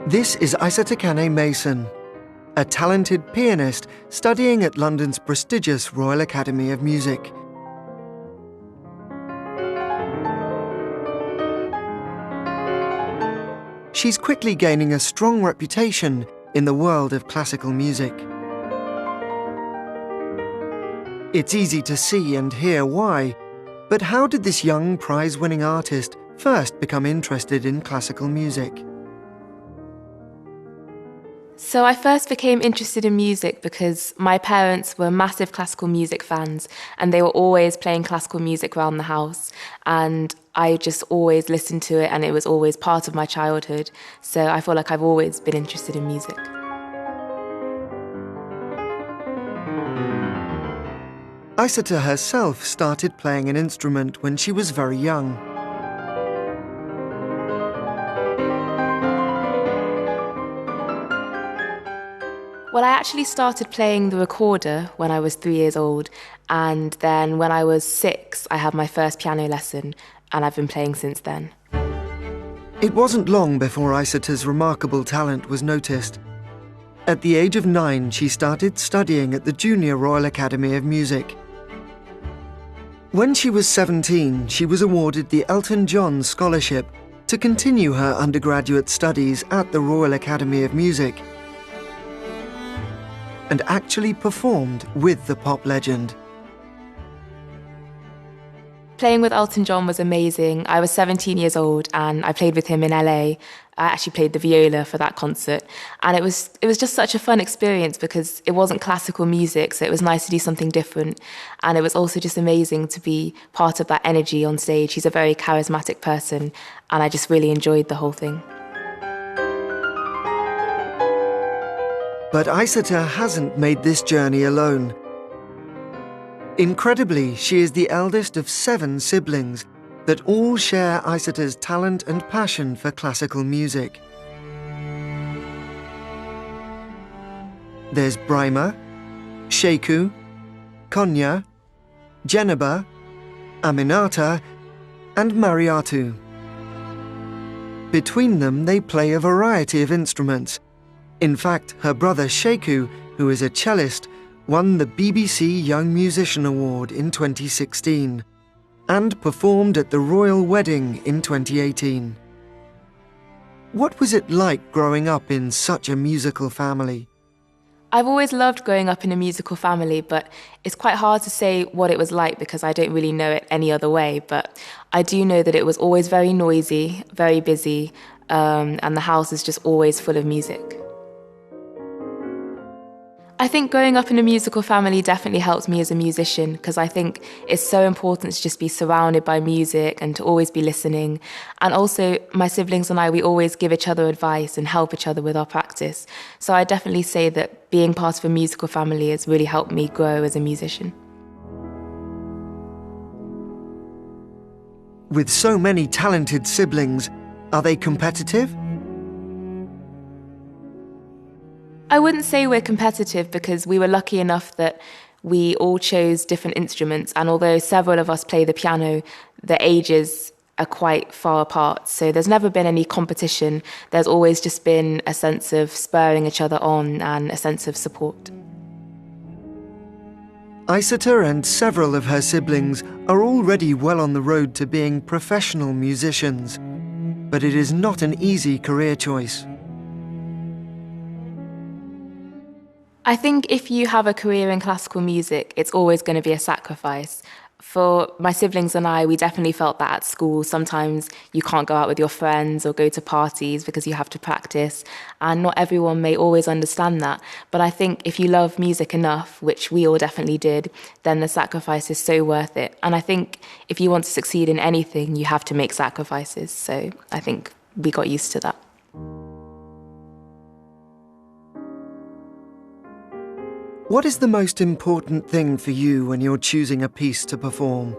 This is Isatakane Mason, a talented pianist studying at London's prestigious Royal Academy of Music. She's quickly gaining a strong reputation in the world of classical music. It's easy to see and hear why, but how did this young prize-winning artist first become interested in classical music? So I first became interested in music because my parents were massive classical music fans and they were always playing classical music around the house, and I just always listened to it and it was always part of my childhood. So I feel like I've always been interested in music. Isata herself started playing an instrument when she was very young. Well, I actually started playing the recorder when I was 3 years old, and then when I was 6, I had my first piano lesson, and I've been playing since then. It wasn't long before Isata's remarkable talent was noticed. At the age of 9, she started studying at the Junior Royal Academy of Music. When she was 17, she was awarded the Elton John Scholarship to continue her undergraduate studies at the Royal Academy of Music, and actually performed with the pop legend. Playing with Elton John was amazing. I was 17 years old and I played with him in LA. I actually played the viola for that concert. And it was just such a fun experience because it wasn't classical music, so it was nice to do something different. And it was also just amazing to be part of that energy on stage. He's a very charismatic person and I just really enjoyed the whole thing. But Isata hasn't made this journey alone. Incredibly, she is the eldest of 7 siblings that all share Isata's talent and passion for classical music. There's Brima, Sheku, Konya, Jenaba, Aminata, and Mariatu. Between them, they play a variety of instruments. In fact, her brother Sheku, who is a cellist, won the BBC Young Musician Award in 2016 and performed at the Royal Wedding in 2018. What was it like growing up in such a musical family? I've always loved growing up in a musical family, but it's quite hard to say what it was like because I don't really know it any other way. But I do know that it was always very noisy, very busy, and the house is just always full of music. I think growing up in a musical family definitely helped me as a musician because I think it's so important to just be surrounded by music and to always be listening. And also, my siblings and I, we always give each other advice and help each other with our practice. So I definitely say that being part of a musical family has really helped me grow as a musician. With so many talented siblings, are they competitive? I wouldn't say we're competitive because we were lucky enough that we all chose different instruments, and although several of us play the piano, the ages are quite far apart, so there's never been any competition. There's always just been a sense of spurring each other on and a sense of support. Isata and several of her siblings are already well on the road to being professional musicians, but it is not an easy career choice. I think if you have a career in classical music, it's always going to be a sacrifice. For my siblings and I, we definitely felt that at school. Sometimes you can't go out with your friends or go to parties because you have to practice, and not everyone may always understand that. But I think if you love music enough, which we all definitely did, then the sacrifice is so worth it. And I think if you want to succeed in anything, you have to make sacrifices. So I think we got used to that. What is the most important thing for you when you're choosing a piece to perform?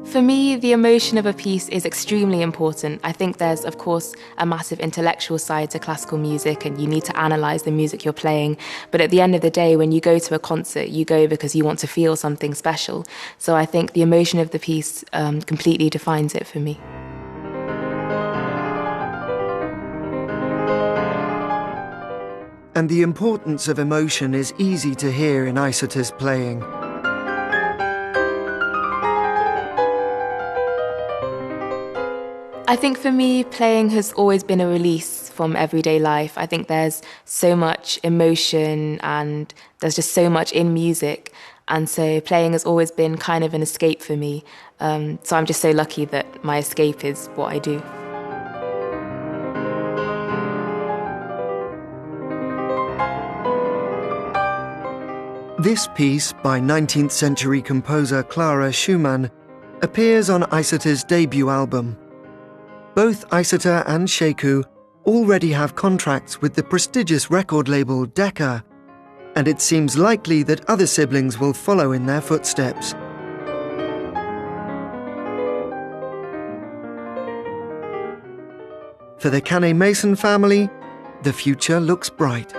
For me, the emotion of a piece is extremely important. I think there's, of course, a massive intellectual side to classical music and you need to analyse the music you're playing. But at the end of the day, when you go to a concert, you go because you want to feel something special. So I think the emotion of the piece completely defines it for me. and the importance of emotion is easy to hear in Isata's playing. I think for me, playing has always been a release from everyday life. I think there's so much emotion and there's just so much in music. And so playing has always been kind of an escape for me. So I'm just so lucky that my escape is what I do. This piece by 19th century composer Clara Schumann appears on Isata's debut album. Both Isata and Sheku already have contracts with the prestigious record label Decca, and it seems likely that other siblings will follow in their footsteps. For the Kane Mason family, the future looks bright.